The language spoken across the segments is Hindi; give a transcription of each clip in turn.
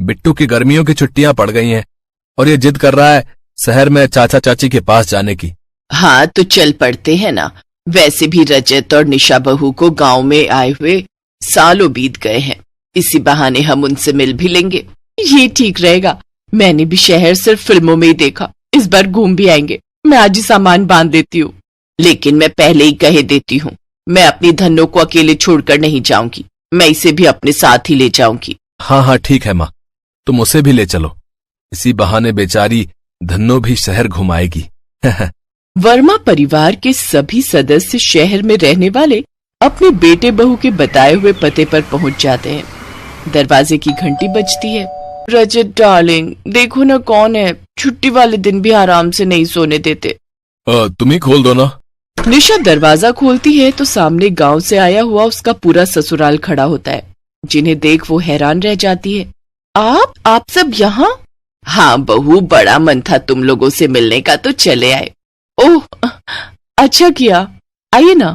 बिट्टू की गर्मियों की छुट्टियां पड़ गई हैं और ये जिद कर रहा है शहर में चाचा चाची के पास जाने की। हाँ तो चल पड़ते हैं ना। वैसे भी रजत और निशा बहू को गांव में आए हुए सालों बीत गए हैं, इसी बहाने हम उनसे मिल भी लेंगे। ये ठीक रहेगा। मैंने भी शहर सिर्फ फिल्मों में ही देखा, इस बार घूम भी आएंगे। मैं आज ही सामान बांध देती हूँ। लेकिन मैं पहले ही कह देती हूँ, मैं अपनी धन्नो को अकेले छोड़कर नहीं जाऊंगी, मैं इसे भी अपने साथ ही ले जाऊंगी। हाँ हाँ ठीक है माँ, तुम उसे भी ले चलो, इसी बहाने बेचारी धन्नो भी शहर घुमाएगी। वर्मा परिवार के सभी सदस्य शहर में रहने वाले अपने बेटे बहू के बताए हुए पते पर पहुंच जाते हैं। दरवाजे की घंटी बजती है। रजत डार्लिंग, देखो ना कौन है। छुट्टी वाले दिन भी आराम से नहीं सोने देते। तुम ही खोल दो ना। निशा दरवाजा खोलती है तो सामने गांव से आया हुआ उसका पूरा ससुराल खड़ा होता है, जिन्हें देख वो हैरान रह जाती है। आप सब यहाँ? हाँ बहू, बड़ा मन था तुम लोगों से मिलने का तो चले आए। ओह अच्छा किया, आइए ना।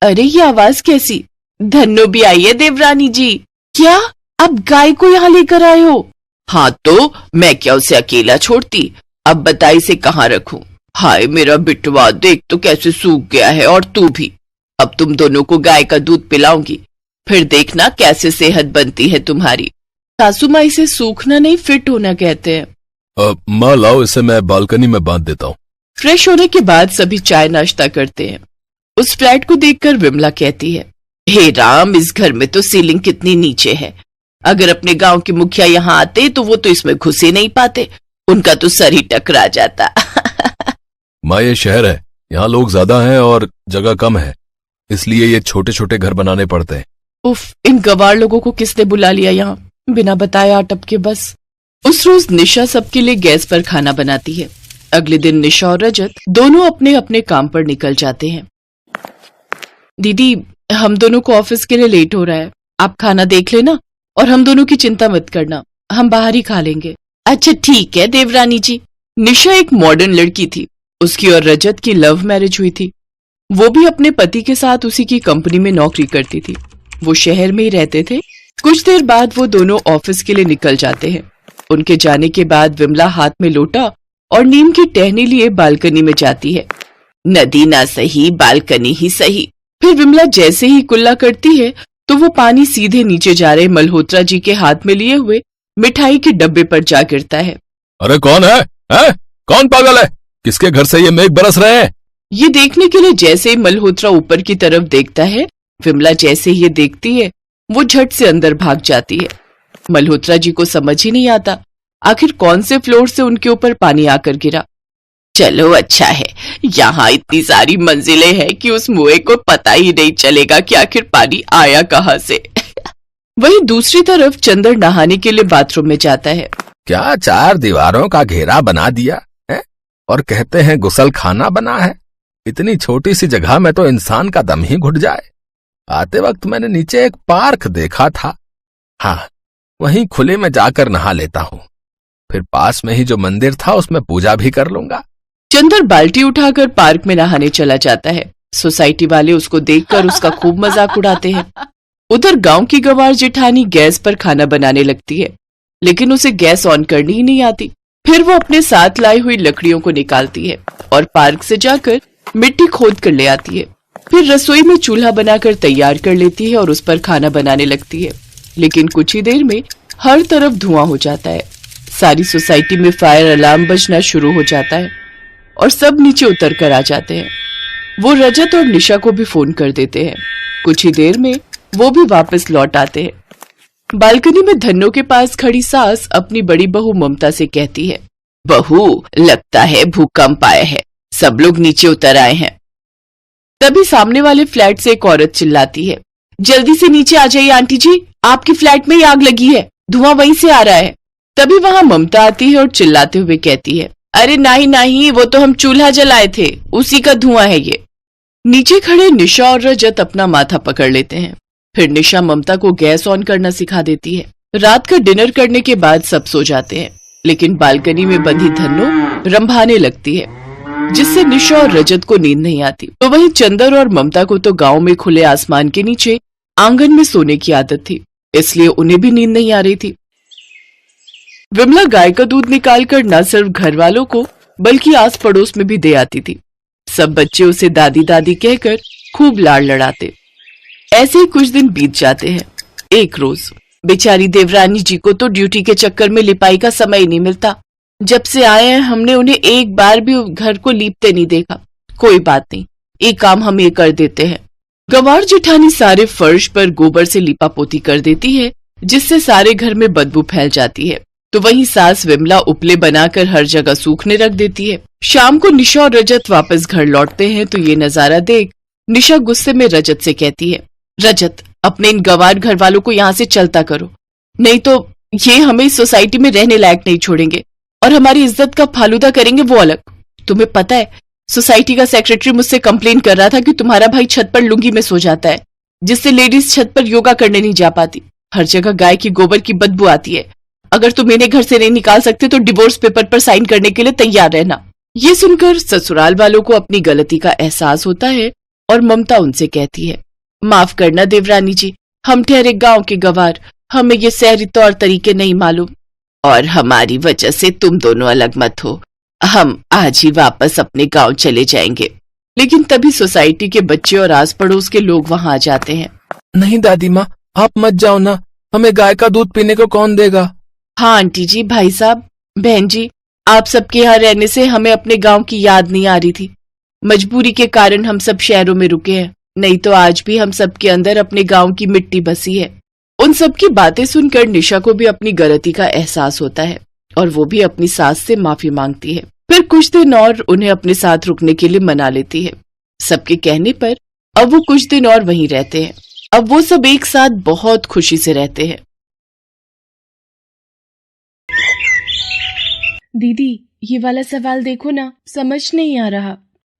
अरे ये आवाज कैसी? धन्नो भी आई है देवरानी जी। क्या अब गाय को यहाँ लेकर आए हो? हाँ तो मैं क्या उसे अकेला छोड़ती? अब बताई से कहाँ रखूं? हाय मेरा बिटवा, देख तो कैसे सूख गया है, और तू भी। अब तुम दोनों को गाय का दूध पिलाऊंगी, फिर देखना कैसे सेहत बनती है तुम्हारी। सासू माँ इसे सूखना नहीं फिट होना कहते हैं। माँ लाओ, इसे मैं बालकनी में बांध देता हूँ। फ्रेश होने के बाद सभी चाय नाश्ता करते हैं। उस फ्लैट को देखकर विमला कहती है, हे राम, इस घर में तो सीलिंग कितनी नीचे है। अगर अपने गांव के मुखिया यहाँ आते तो वो तो इसमें घुस ही नहीं पाते, उनका तो सर ही टकरा जाता। माँ ये शहर है, यहाँ लोग ज्यादा हैं और जगह कम है, इसलिए ये छोटे छोटे घर बनाने पड़ते हैं। उफ, इन गवार लोगों को किसने बुला लिया यहाँ, बिना बताए अटप के बस। उस रोज निशा सबके लिए गैस पर खाना बनाती है। अगले दिन निशा और रजत दोनों अपने अपने काम पर निकल जाते हैं। दीदी, हम दोनों को ऑफिस के लिए लेट हो रहा है, आप खाना देख लेना और हम दोनों की चिंता मत करना, हम बाहर ही खा लेंगे। अच्छा ठीक है देवरानी जी। निशा एक मॉडर्न लड़की थी। उसकी और रजत की लव मैरिज हुई थी। वो भी अपने पति के साथ उसी की कंपनी में नौकरी करती थी। वो शहर में ही रहते थे। कुछ देर बाद वो दोनों ऑफिस के लिए निकल जाते हैं। उनके जाने के बाद विमला हाथ में लोटा और नीम की टहनी लिए बालकनी में जाती है। नदी ना सही, बालकनी ही सही। फिर विमला जैसे ही कुल्ला करती है तो वो पानी सीधे नीचे जा रहे मल्होत्रा जी के हाथ में लिए हुए मिठाई के डब्बे पर जा गिरता है। अरे कौन है? कौन पागल है? किसके घर से ये मेघ बरस रहे हैं? ये देखने के लिए जैसे ही मल्होत्रा ऊपर की तरफ देखता है, विमला जैसे ही ये देखती है वो झट से अंदर भाग जाती है। मल्होत्रा जी को समझ ही नहीं आता आखिर कौन से फ्लोर से उनके ऊपर पानी आकर गिरा। चलो अच्छा है, यहाँ इतनी सारी मंजिलें हैं कि उस मुए को पता ही नहीं चलेगा कि आखिर पानी आया कहाँ से। वहीं दूसरी तरफ चंदर नहाने के लिए बाथरूम में जाता है। क्या 4 दीवारों का घेरा बना दिया है और कहते हैं गुसल खाना बना है। इतनी छोटी सी जगह में तो इंसान का दम ही घुट जाए। आते वक्त मैंने नीचे एक पार्क देखा था, हाँ वहीं खुले में जाकर नहा लेता हूँ, फिर पास में ही जो मंदिर था उसमें पूजा भी कर लूंगा। चंदर बाल्टी उठाकर पार्क में नहाने चला जाता है। सोसाइटी वाले उसको देखकर उसका खूब मजाक उड़ाते हैं। उधर गांव की गंवार जेठानी गैस पर खाना बनाने लगती है, लेकिन उसे गैस ऑन करनी ही नहीं आती। फिर वो अपने साथ लाई हुई लकड़ियों को निकालती है और पार्क से जाकर मिट्टी खोद कर ले आती है। फिर रसोई में चूल्हा बनाकर तैयार कर लेती है और उस पर खाना बनाने लगती है। लेकिन कुछ ही देर में हर तरफ धुआं हो जाता है। सारी सोसाइटी में फायर अलार्म बजना शुरू हो जाता है और सब नीचे उतर कर आ जाते हैं। वो रजत और निशा को भी फोन कर देते हैं। कुछ ही देर में वो भी वापस लौट आते हैं। बालकनी में धन्नो के पास खड़ी सास अपनी बड़ी बहू ममता से कहती है, बहू लगता है भूकंप आया है, सब लोग नीचे उतर आए हैं। तभी सामने वाले फ्लैट से एक औरत चिल्लाती है, जल्दी से नीचे आ जाइए आंटी जी, आपकी फ्लैट में ही आग लगी है, धुआं वहीं से आ रहा है। तभी वहां ममता आती है और चिल्लाते हुए कहती है, अरे नहीं नहीं, वो तो हम चूल्हा जलाए थे, उसी का धुआं है ये। नीचे खड़े निशा और रजत अपना माथा पकड़ लेते हैं। फिर निशा ममता को गैस ऑन करना सिखा देती है। रात का डिनर करने के बाद सब सो जाते हैं, लेकिन बालकनी में बंधी धन्नो रंभाने लगती है, जिससे निशा और रजत को नींद नहीं आती। तो वहीं चंदर और ममता को तो गांव में खुले आसमान के नीचे आंगन में सोने की आदत थी। इसलिए उन्हें भी नींद नहीं आ रही थी। विमला गाय का दूध निकालकर न सिर्फ घर वालों को बल्कि आस पड़ोस में भी दे आती थी। सब बच्चे उसे दादी दादी कहकर खूब लाड़ लड़ाते। ऐसे ही कुछ दिन बीत जाते हैं। एक रोज बेचारी देवरानी जी को तो ड्यूटी के चक्कर में लिपाई का समय ही नहीं मिलता। जब से आए हैं हमने उन्हें एक बार भी घर को लीपते नहीं देखा। कोई बात नहीं, एक काम हम ये कर देते हैं। गंवार जेठानी सारे फर्श पर गोबर से लिपा पोती कर देती है, जिससे सारे घर में बदबू फैल जाती है। तो वहीं सास विमला उपले बनाकर हर जगह सूखने रख देती है। शाम को निशा और रजत वापस घर लौटते हैं तो ये नजारा देख निशा गुस्से में रजत से कहती है, रजत अपने इन गंवार घर वालों को यहाँ से चलता करो, नहीं तो ये हमें इस सोसाइटी में रहने लायक नहीं छोड़ेंगे और हमारी इज्जत का फालूदा करेंगे वो अलग। तुम्हें पता है सोसाइटी का सेक्रेटरी मुझसे कंप्लेन कर रहा था कि तुम्हारा भाई छत पर लुंगी में सो जाता है, जिससे लेडीज छत पर योगा करने नहीं जा पाती। हर जगह गाय की गोबर की बदबू आती है। अगर तुम इन्हें घर से नहीं निकाल सकते तो डिवोर्स पेपर पर साइन करने के लिए तैयार रहना। ये सुनकर ससुराल वालों को अपनी गलती का एहसास होता है और ममता उनसे कहती है, माफ करना देवरानी जी, हम ठहरे गांव के गंवार, हमें ये शहरी तौर तरीके नहीं मालूम और हमारी वजह से तुम दोनों अलग मत हो। हम आज ही वापस अपने गांव चले जाएंगे। लेकिन तभी सोसाइटी के बच्चे और आस पड़ोस के लोग वहां आ जाते हैं। नहीं दादी माँ, आप मत जाओ ना, हमें गाय का दूध पीने को कौन देगा। हाँ आंटी जी, भाई साहब, बहन जी, आप सबके यहाँ रहने से हमें अपने गांव की याद नहीं आ रही थी। मजबूरी के कारण हम सब शहरों में रुके हैं, नहीं तो आज भी हम सबके अंदर अपने गांव की मिट्टी बसी है। उन सब की बातें सुनकर निशा को भी अपनी गलती का एहसास होता है और वो भी अपनी सास से माफी मांगती है। फिर कुछ दिन और उन्हें अपने साथ रुकने के लिए मना लेती है। सबके कहने पर अब वो कुछ दिन और वहीं रहते हैं। अब वो सब एक साथ बहुत खुशी से रहते हैं। दीदी, ये वाला सवाल देखो ना, समझ नहीं आ रहा।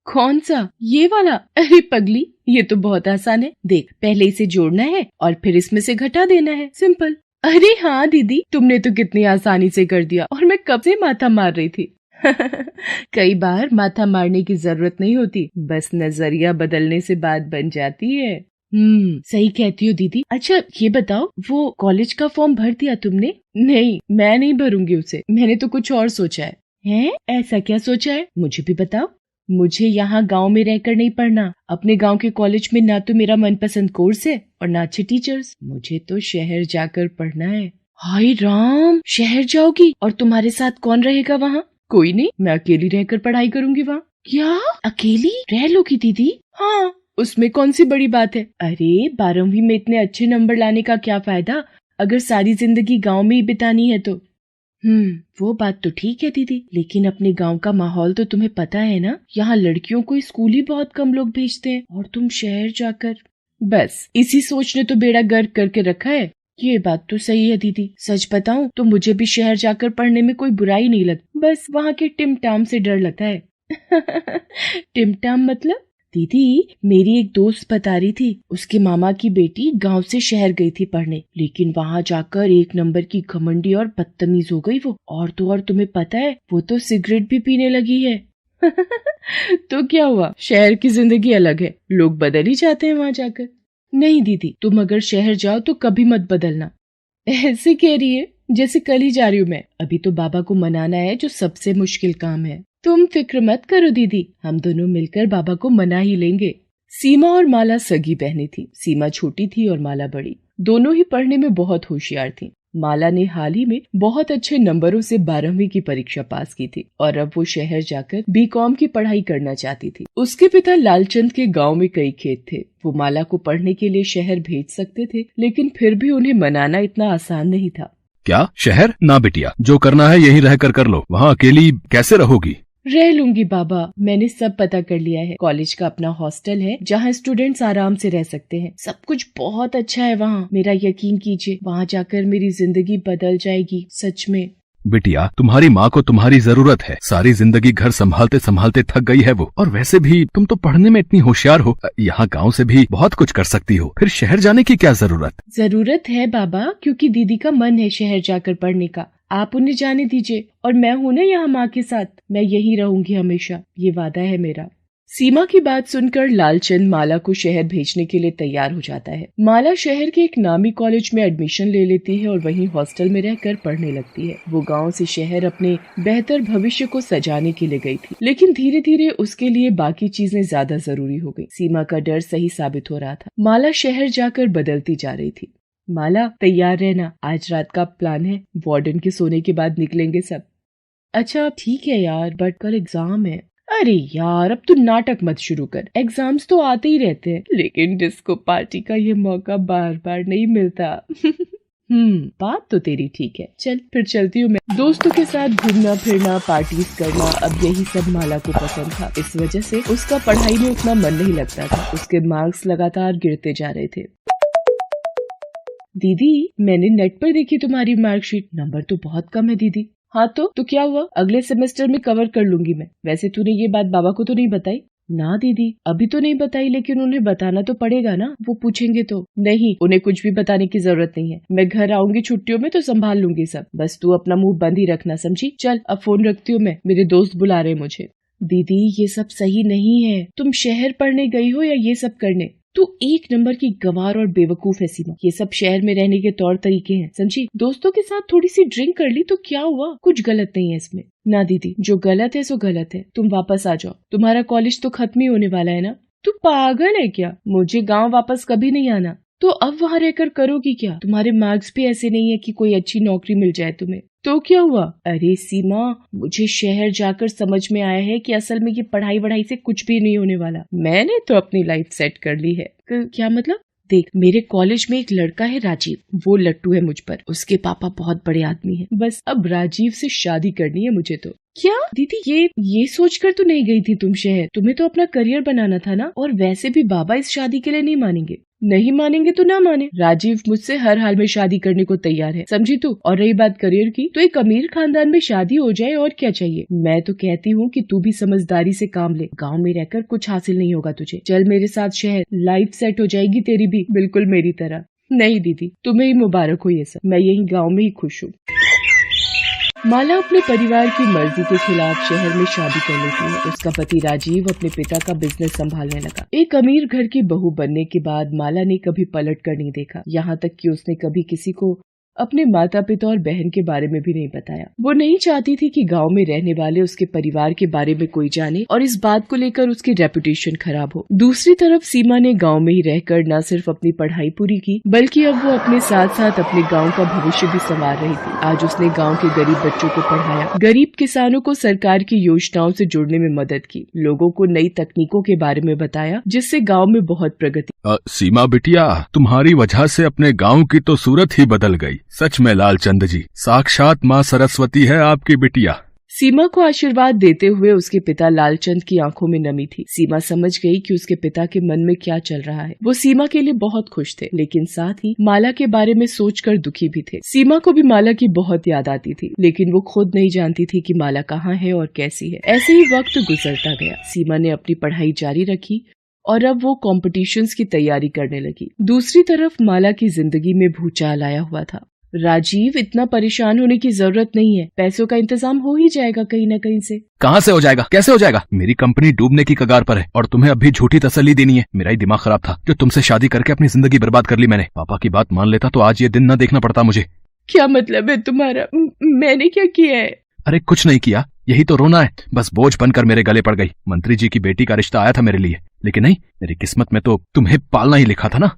कौन सा? ये वाला? अरे पगली, ये तो बहुत आसान है। देख, पहले इसे जोड़ना है और फिर इसमें से घटा देना है, सिंपल। अरे हाँ दीदी, तुमने तो कितनी आसानी से कर दिया और मैं कब से माथा मार रही थी। कई बार माथा मारने की जरूरत नहीं होती, बस नजरिया बदलने से बात बन जाती है। सही कहती हो दीदी। अच्छा ये बताओ, वो कॉलेज का फॉर्म भर दिया तुमने? नहीं, मैं नहीं भरूंगी उसे, मैंने तो कुछ और सोचा है। हैं? ऐसा क्या सोचा है? मुझे भी बताओ। मुझे यहाँ गांव में रहकर नहीं पढ़ना। अपने गांव के कॉलेज में ना तो मेरा मनपसंद कोर्स है और ना अच्छे टीचर्स। मुझे तो शहर जाकर पढ़ना है। हाय राम, शहर जाओगी? और तुम्हारे साथ कौन रहेगा वहाँ? कोई नहीं, मैं अकेली रहकर पढ़ाई करूंगी वहाँ। क्या अकेली रह लोगी दीदी? हाँ, उसमें कौन सी बड़ी बात है। अरे 12वीं में इतने अच्छे नंबर लाने का क्या फायदा अगर सारी जिंदगी गांव में ही बितानी है तो। वो बात तो ठीक है दीदी, लेकिन अपने गांव का माहौल तो तुम्हें पता है ना। यहाँ लड़कियों को स्कूल ही बहुत कम लोग भेजते हैं और तुम शहर जाकर। बस इसी सोच ने तो बेड़ा गर्क करके रखा है। ये बात तो सही है दीदी। सच बताऊं तो मुझे भी शहर जाकर पढ़ने में कोई बुराई नहीं लगती, बस वहाँ के टिमटाम से डर लगता है। टिमटाम मतलब? दीदी, मेरी एक दोस्त बता रही थी, उसके मामा की बेटी गांव से शहर गई थी पढ़ने, लेकिन वहां जाकर एक नंबर की घमंडी और बदतमीज हो गई वो। और तो और तुम्हें पता है, वो तो सिगरेट भी पीने लगी है। तो क्या हुआ, शहर की जिंदगी अलग है, लोग बदल ही जाते हैं वहां जाकर। नहीं दीदी, तुम अगर शहर जाओ तो कभी मत बदलना। ऐसे कह रही है जैसे कल ही जा रही हूँ मैं। अभी तो बाबा को मनाना है, जो सबसे मुश्किल काम है। तुम फिक्र मत करो दीदी, हम दोनों मिलकर बाबा को मना ही लेंगे। सीमा और माला सगी बहनें थी। सीमा छोटी थी और माला बड़ी। दोनों ही पढ़ने में बहुत होशियार थी। माला ने हाल ही में बहुत अच्छे नंबरों से 12वीं की परीक्षा पास की थी और अब वो शहर जाकर बीकॉम की पढ़ाई करना चाहती थी। उसके पिता लालचंद के गांव में कई खेत थे। वो माला को पढ़ने के लिए शहर भेज सकते थे, लेकिन फिर भी उन्हें मनाना इतना आसान नहीं था। क्या शहर? ना बिटिया, जो करना है यहीं रहकर कर लो। वहाँ अकेली कैसे रहोगी? रह लूंगी बाबा, मैंने सब पता कर लिया है। कॉलेज का अपना हॉस्टल है जहाँ स्टूडेंट्स आराम से रह सकते हैं। सब कुछ बहुत अच्छा है वहाँ, मेरा यकीन कीजिए। वहाँ जाकर मेरी जिंदगी बदल जाएगी, सच में। बिटिया, तुम्हारी माँ को तुम्हारी जरूरत है। सारी जिंदगी घर संभालते संभालते थक गई है वो। और वैसे भी तुम तो पढ़ने में इतनी होशियार हो, यहाँ गाँव से भी बहुत कुछ कर सकती हो। फिर शहर जाने की क्या जरूरत? जरूरत है बाबा, क्योंकि दीदी का मन है शहर जाकर पढ़ने का। आप उन्हें जाने दीजिए और मैं हूँ ना यहाँ माँ के साथ। मैं यही रहूंगी हमेशा, ये वादा है मेरा। सीमा की बात सुनकर लालचंद माला को शहर भेजने के लिए तैयार हो जाता है। माला शहर के एक नामी कॉलेज में एडमिशन ले लेती है और वहीं हॉस्टल में रहकर पढ़ने लगती है। वो गांव से शहर अपने बेहतर भविष्य को सजाने के लिए गई थी, लेकिन धीरे धीरे उसके लिए बाकी चीजें ज्यादा जरूरी हो गई। सीमा का डर सही साबित हो रहा था। माला शहर जाकर बदलती जा रही थी। माला, तैयार रहना, आज रात का प्लान है, वार्डन के सोने के बाद निकलेंगे सब। अच्छा ठीक है यार, बट कल एग्जाम है। अरे यार, अब तू नाटक मत शुरू कर, एग्जाम्स तो आते ही रहते हैं, लेकिन डिस्को पार्टी का ये मौका बार बार नहीं मिलता। बात तो तेरी ठीक है, चल फिर चलती हूँ मैं। दोस्तों के साथ घूमना फिरना, पार्टीज करना, अब यही सब माला को पसंद था। इस वजह से उसका पढ़ाई में उतना मन नहीं लगता था। उसके मार्क्स लगातार गिरते जा रहे थे। दीदी, मैंने नेट पर देखी तुम्हारी मार्कशीट, नंबर तो बहुत कम है दीदी। हाँ तो क्या हुआ, अगले सेमेस्टर में कवर कर लूंगी मैं। वैसे तूने ये बात बाबा को तो नहीं बताई? ना दीदी, अभी तो नहीं बताई, लेकिन उन्हें बताना तो पड़ेगा ना, वो पूछेंगे तो। नहीं, उन्हें कुछ भी बताने की जरूरत नहीं है। मैं घर आऊंगी छुट्टियों में तो संभाल लूंगी सब, बस तू अपना मुंह बंद ही रखना, समझी? चल अब फोन रखती हूँ मैं, मेरे दोस्त बुला रहे मुझे। दीदी, ये सब सही नहीं है। तुम शहर पढ़ने गई हो या ये सब करने? तू एक नंबर की गंवार और बेवकूफ है सीमा। ये सब शहर में रहने के तौर तरीके हैं, समझी? दोस्तों के साथ थोड़ी सी ड्रिंक कर ली तो क्या हुआ, कुछ गलत नहीं है इसमें। ना दीदी, जो गलत है सो गलत है। तुम वापस आ जाओ, तुम्हारा कॉलेज तो खत्म ही होने वाला है ना। तू पागल है क्या? मुझे गांव वापस कभी नहीं आना। तो अब वहाँ रहकर करोगी क्या? तुम्हारे मार्क्स भी ऐसे नहीं है कि कोई अच्छी नौकरी मिल जाए तुम्हें। तो क्या हुआ? अरे सीमा, मुझे शहर जाकर समझ में आया है कि असल में ये पढ़ाई वढ़ाई से कुछ भी नहीं होने वाला। मैंने तो अपनी लाइफ सेट कर ली है। क्या मतलब? देख, मेरे कॉलेज में एक लड़का है राजीव, वो लट्टू है मुझ पर। उसके पापा बहुत बड़े आदमी हैं। बस अब राजीव से शादी करनी है मुझे तो। क्या दीदी, ये सोचकर तो नहीं गई थी तुम शहर? तुम्हें तो अपना करियर बनाना था ना। और वैसे भी बाबा इस शादी के लिए नहीं मानेंगे। नहीं मानेंगे तो ना माने, राजीव मुझसे हर हाल में शादी करने को तैयार है, समझी तू? और रही बात करियर की, तो एक अमीर खानदान में शादी हो जाए और क्या चाहिए। मैं तो कहती हूँ कि तू भी समझदारी से काम ले। गांव में रहकर कुछ हासिल नहीं होगा तुझे। चल मेरे साथ शहर, लाइफ सेट हो जाएगी तेरी भी, बिल्कुल मेरी तरह। नहीं दीदी, तुम्हें ही मुबारक हो ये सब, मैं यही गाँव में ही खुश हूँ। माला अपने परिवार की मर्जी के खिलाफ शहर में शादी कर लेती है। उसका पति राजीव अपने पिता का बिजनेस संभालने लगा। एक अमीर घर की बहू बनने के बाद माला ने कभी पलट कर नहीं देखा, यहाँ तक कि उसने कभी किसी को अपने माता पिता और बहन के बारे में भी नहीं बताया। वो नहीं चाहती थी कि गांव में रहने वाले उसके परिवार के बारे में कोई जाने और इस बात को लेकर उसकी रेपुटेशन खराब हो। दूसरी तरफ सीमा ने गांव में ही रहकर न सिर्फ अपनी पढ़ाई पूरी की, बल्कि अब वो अपने साथ साथ अपने गांव का भविष्य भी संवार रही थी। आज उसने गांव के गरीब बच्चों को पढ़ाया, गरीब किसानों को सरकार की योजनाओं से जुड़ने में मदद की, लोगों को नई तकनीकों के बारे में बताया, जिससे गाँव में बहुत प्रगति। सीमा बिटिया, तुम्हारी वजह से अपने गांव की तो सूरत ही बदल गई। सच में लालचंद जी, साक्षात माँ सरस्वती है आपकी बिटिया। सीमा को आशीर्वाद देते हुए उसके पिता लालचंद की आंखों में नमी थी। सीमा समझ गई कि उसके पिता के मन में क्या चल रहा है। वो सीमा के लिए बहुत खुश थे, लेकिन साथ ही माला के बारे में सोचकर दुखी भी थे। सीमा को भी माला की बहुत याद आती थी, लेकिन वो खुद नहीं जानती थी कि माला कहाँ है और कैसी है। ऐसे ही वक्त गुजरता गया। सीमा ने अपनी पढ़ाई जारी रखी और अब वो कॉम्पिटिशन्स की तैयारी करने लगी। दूसरी तरफ माला की जिंदगी में भूचाल आया हुआ था। राजीव, इतना परेशान होने की जरूरत नहीं है, पैसों का इंतजाम हो ही जाएगा कहीं न कहीं से। कहाँ से हो जाएगा, कैसे हो जाएगा? मेरी कंपनी डूबने की कगार पर है और तुम्हें अभी झूठी तसल्ली देनी है। मेरा ही दिमाग खराब था जो तुमसे शादी करके अपनी जिंदगी बर्बाद कर ली मैंने। पापा की बात मान लेता तो आज ये दिन न देखना पड़ता मुझे। क्या मतलब है तुम्हारा? मैंने क्या किया है? अरे कुछ नहीं किया, यही तो रोना है। बस बोझ बनकर मेरे गले पड़ गई। मंत्री जी की बेटी का रिश्ता आया था मेरे लिए, लेकिन नहीं, मेरी किस्मत में तो तुम्हें पालना ही लिखा था ना।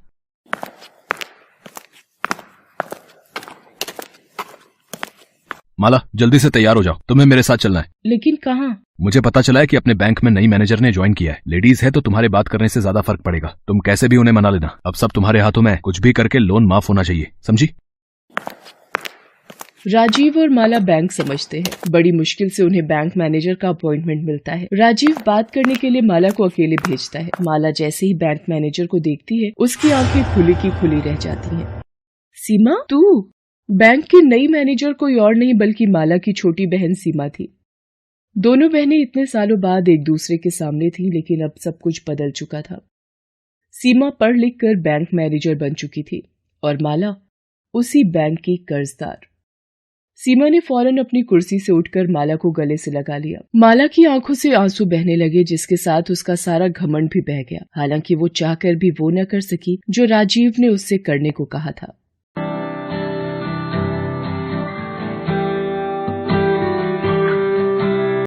माला, जल्दी से तैयार हो जाओ, तुम्हें मेरे साथ चलना है। लेकिन कहाँ? मुझे पता चला है कि अपने बैंक में नई मैनेजर ने ज्वाइन किया है। लेडीज है तो तुम्हारे बात करने से ज्यादा फर्क पड़ेगा। तुम कैसे भी उन्हें मना लेना। अब सब तुम्हारे हाथों में, कुछ भी करके लोन माफ होना चाहिए, समझी? राजीव और माला बैंक समझते हैं। बड़ी मुश्किल से उन्हें बैंक मैनेजर का अपॉइंटमेंट मिलता है। राजीव बात करने के लिए माला को अकेले भेजता है। माला जैसे ही बैंक मैनेजर को देखती है, उसकी आंखें खुली की खुली रह जाती हैं। सीमा, तू? बैंक की नई मैनेजर कोई और नहीं बल्कि माला की छोटी बहन सीमा थी। दोनों बहनें इतने सालों बाद एक दूसरे के सामने थी, लेकिन अब सब कुछ बदल चुका था। सीमा पढ़ लिख कर बैंक मैनेजर बन चुकी थी और माला उसी बैंक की कर्जदार। सीमा ने फौरन अपनी कुर्सी से उठकर माला को गले से लगा लिया। माला की आंखों से आंसू बहने लगे, जिसके साथ उसका सारा घमंड भी बह गया। हालांकि वो चाहकर भी वो न कर सकी जो राजीव ने उससे करने को कहा था।